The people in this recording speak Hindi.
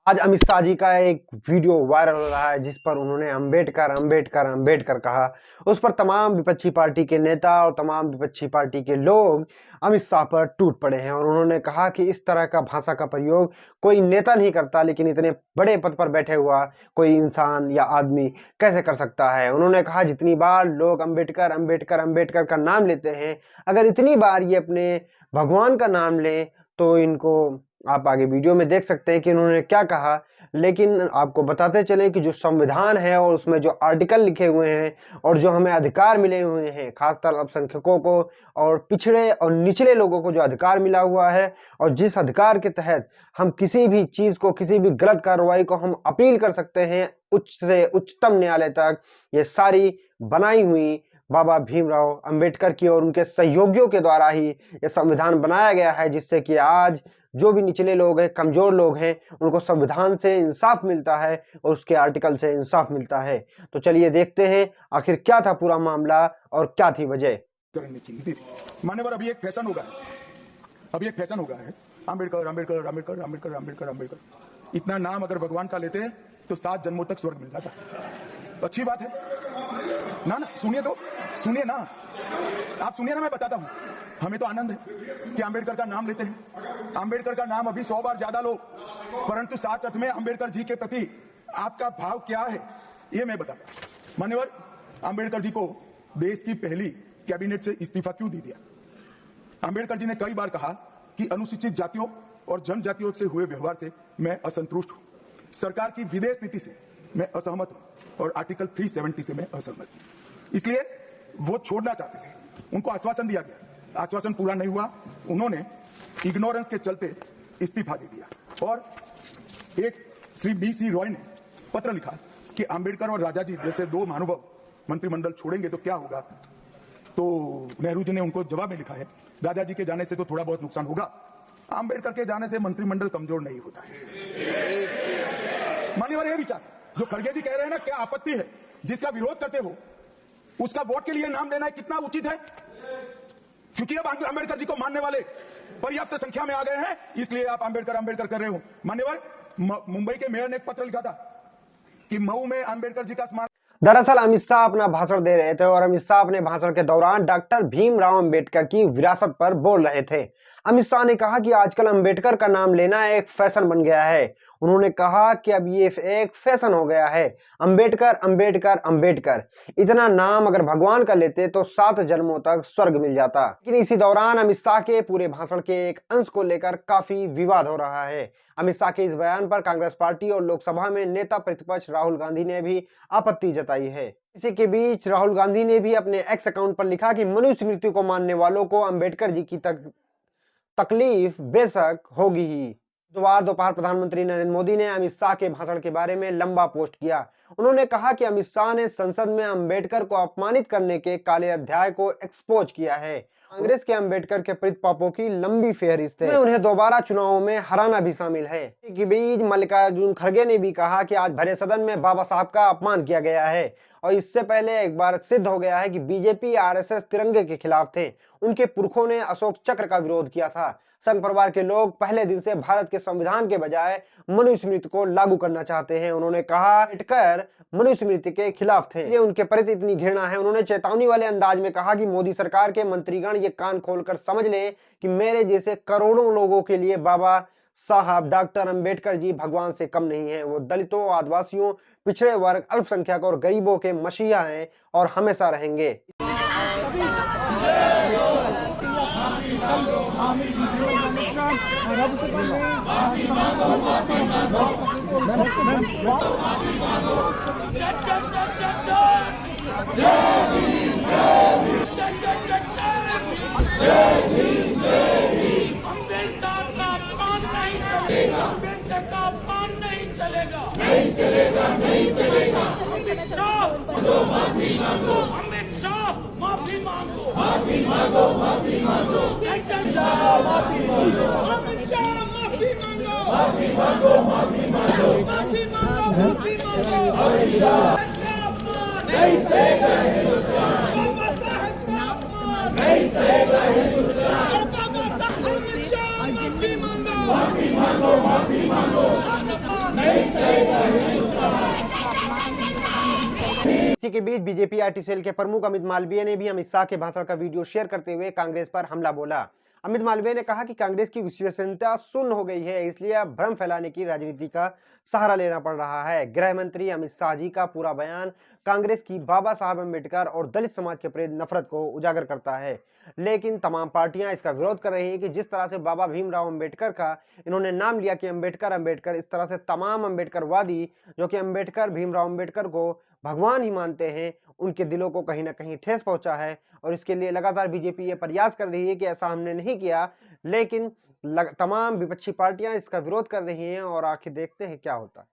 आज अमित शाह जी का एक वीडियो वायरल हो रहा है जिस पर उन्होंने अंबेडकर अंबेडकर अंबेडकर कहा। उस पर तमाम विपक्षी पार्टी के नेता और तमाम विपक्षी पार्टी के लोग अमित शाह पर टूट पड़े हैं और उन्होंने कहा कि इस तरह का भाषा का प्रयोग कोई नेता नहीं करता, लेकिन इतने बड़े पद पर बैठे हुआ कोई इंसान या आदमी कैसे कर सकता है। उन्होंने कहा जितनी बार लोग अंबेडकर अंबेडकर अंबेडकर का नाम लेते हैं, अगर इतनी बार ये अपने भगवान का नाम लें तो इनको आप आगे वीडियो में देख सकते हैं कि उन्होंने क्या कहा। लेकिन आपको बताते चले कि जो संविधान है और उसमें जो आर्टिकल लिखे हुए हैं और जो हमें अधिकार मिले हुए हैं, खासकर अल्पसंख्यकों को और पिछड़े और निचले लोगों को जो अधिकार मिला हुआ है और जिस अधिकार के तहत हम किसी भी चीज़ को, किसी भी गलत कार्रवाई को हम अपील कर सकते हैं उच्च से उच्चतम न्यायालय तक, ये सारी बनाई हुई बाबा भीमराव अंबेडकर की और उनके सहयोगियों के द्वारा ही यह संविधान बनाया गया है, जिससे कि आज जो भी निचले लोग हैं, कमजोर लोग हैं, उनको संविधान से इंसाफ मिलता है और उसके आर्टिकल से इंसाफ मिलता है। तो चलिए देखते हैं आखिर क्या था पूरा मामला और क्या थी वजह। मान्यवर, अभी एक फैशन होगा, है अंबेडकर अंबेडकर अंबेडकर अंबेडकर अंबेडकर अंबेडकर। इतना नाम अगर भगवान का लेते हैं तो 7 जन्मों तक स्वर्ग मिल जाता है। अच्छी बात है ना? सुनिए तो, सुनिए ना, आप सुनिए ना, मैं बताता हूं। हमें तो आनंद है कि अंबेडकर का नाम लेते हैं। अंबेडकर का नाम अभी 100 बार ज्यादा लो, परंतु साथ अर्थ में अंबेडकर जी के प्रति आपका भाव क्या है ये मैं बताता हूं। मान्यवर, अंबेडकर जी को देश की पहली कैबिनेट से इस्तीफा क्यों दे दिया? अंबेडकर जी ने कई बार कहा कि अनुसूचित जातियों और जनजातियों से हुए व्यवहार से मैं असंतुष्ट हूं, सरकार की विदेश नीति से मैं असहमत हूं और आर्टिकल 370 से मैं असहमत हूं, इसलिए वो छोड़ना चाहते थे। उनको आश्वासन दिया गया, आश्वासन पूरा नहीं हुआ, उन्होंने इग्नोरेंस के चलते इस्तीफा दे दिया। और एक श्री BC रॉय ने पत्र लिखा कि अंबेडकर और राजा जी जैसे 2 महानुभाव मंत्रिमंडल छोड़ेंगे तो क्या होगा। तो नेहरू जी ने उनको जवाब में लिखा है, राजा जी के जाने से तो थोड़ा बहुत नुकसान होगा, अंबेडकर के जाने से मंत्रिमंडल कमजोर नहीं होता है। मान्यवर, यह विचार जो खड़गे जी कह रहे हैं ना, क्या आपत्ति है? जिसका विरोध करते हो उसका वोट के लिए नाम लेना कितना उचित है? क्योंकि अब अंबेडकर जी को मानने वाले पर्याप्त संख्या में आ गए हैं, इसलिए आप अंबेडकर अंबेडकर कर रहे हो। मान्यवर, मुंबई के मेयर ने एक पत्र लिखा था कि मऊ में अंबेडकर जी का स्मारक। दरअसल अमित शाह अपना भाषण दे रहे थे और अमित शाह अपने भाषण के दौरान डॉक्टर भीमराव अंबेडकर की विरासत पर बोल रहे थे। अमित शाह ने कहा कि आजकल अंबेडकर का नाम लेना एक फैशन बन गया है। उन्होंने कहा कि अब ये एक फैशन हो गया है, अंबेडकर अंबेडकर अंबेडकर। इतना नाम अगर भगवान का लेते तो 7 जन्मों तक स्वर्ग मिल जाता। लेकिन इसी दौरान अमित शाह के पूरे भाषण के एक अंश को लेकर काफी विवाद हो रहा है। अमित शाह के इस बयान पर कांग्रेस पार्टी और लोकसभा में नेता प्रतिपक्ष राहुल गांधी ने भी आपत्ति जताई है। इसी के बीच राहुल गांधी ने भी अपने एक्स अकाउंट पर लिखा कि मनुष्य मृत्यु को मानने वालों को अंबेडकर जी की तकलीफ बेशक होगी ही। बुधवार दोपहर प्रधानमंत्री नरेंद्र मोदी ने अमित शाह के भाषण के बारे में लंबा पोस्ट किया। उन्होंने कहा कि अमित शाह ने संसद में अंबेडकर को अपमानित करने के काले अध्याय को एक्सपोज किया है। कांग्रेस के अंबेडकर के प्रीत पापों की लंबी फेहरिस्त है, उन्हें दोबारा चुनावों में हराना भी शामिल है। इसी बीच मल्लिकार्जुन खड़गे ने भी कहा कि आज भरे सदन में बाबा साहब का अपमान किया गया है और इससे पहले एक बार सिद्ध हो गया है कि बीजेपी RSS तिरंगे के खिलाफ थे। उनके पुरखों ने अशोक चक्र का विरोध किया था। संघ परिवार के लोग पहले दिन से भारत के संविधान के बजाय मनुस्मृति को लागू करना चाहते हैं। उन्होंने कहा अंबेडकर मनुस्मृति के खिलाफ थे, ये उनके प्रति इतनी घृणा है। उन्होंने चेतावनी वाले अंदाज में कहा कि मोदी सरकार के मंत्रीगण ये कान खोलकर समझ लें कि मेरे जैसे करोड़ों लोगों के लिए बाबा साहब डॉक्टर अंबेडकर जी भगवान से कम नहीं है। वो दलितों, आदिवासियों, पिछड़े वर्ग, अल्पसंख्यक और गरीबों के मसीहा हैं और हमेशा रहेंगे। नहीं चलेगा, नहीं चलेगा, नहीं चलेगा। अमित शाह माफी मांगो, अमित शाह माफी मांगो, माफी मांगो, माफी मांगो, अमित शाह माफी मांगो, अमित शाह माफी मांगो, माफी मांगो, माफी मांगो, माफी मांगो, माफी मांगो। अमित शाह नहीं सहेगा हिंदुस्तान, बाबा साहब का अपमान नहीं सहेगा हिंदुस्तान, बाबा साहब अमित शाह माफी मांगो, माफी मांगो। इसी के बीच बीजेपी आईटी सेल के प्रमुख अमित मालवीय ने भी अमित शाह के भाषण का वीडियो शेयर करते हुए कांग्रेस पर हमला बोला। अमित मालवीय ने कहा कि कांग्रेस की विश्वसनीयता शून्य हो गई है, इसलिए अब भ्रम फैलाने की राजनीति का सहारा लेना पड़ रहा है। गृह मंत्री अमित शाह जी का पूरा बयान कांग्रेस की बाबा साहब अम्बेडकर और दलित समाज के प्रति नफरत को उजागर करता है, लेकिन तमाम पार्टियां इसका विरोध कर रही हैं कि जिस तरह से बाबा भीमराव अम्बेडकर का इन्होंने नाम लिया कि अम्बेडकर अम्बेडकर, इस तरह से तमाम अम्बेडकरवादी जो कि अम्बेडकर भीमराव अम्बेडकर को भगवान ही मानते हैं, उनके दिलों को कहीं ना कहीं ठेस पहुंचा है। और इसके लिए लगातार बीजेपी ये प्रयास कर रही है कि ऐसा हमने नहीं किया, लेकिन तमाम विपक्षी पार्टियां इसका विरोध कर रही हैं और आखिर देखते हैं क्या होता है।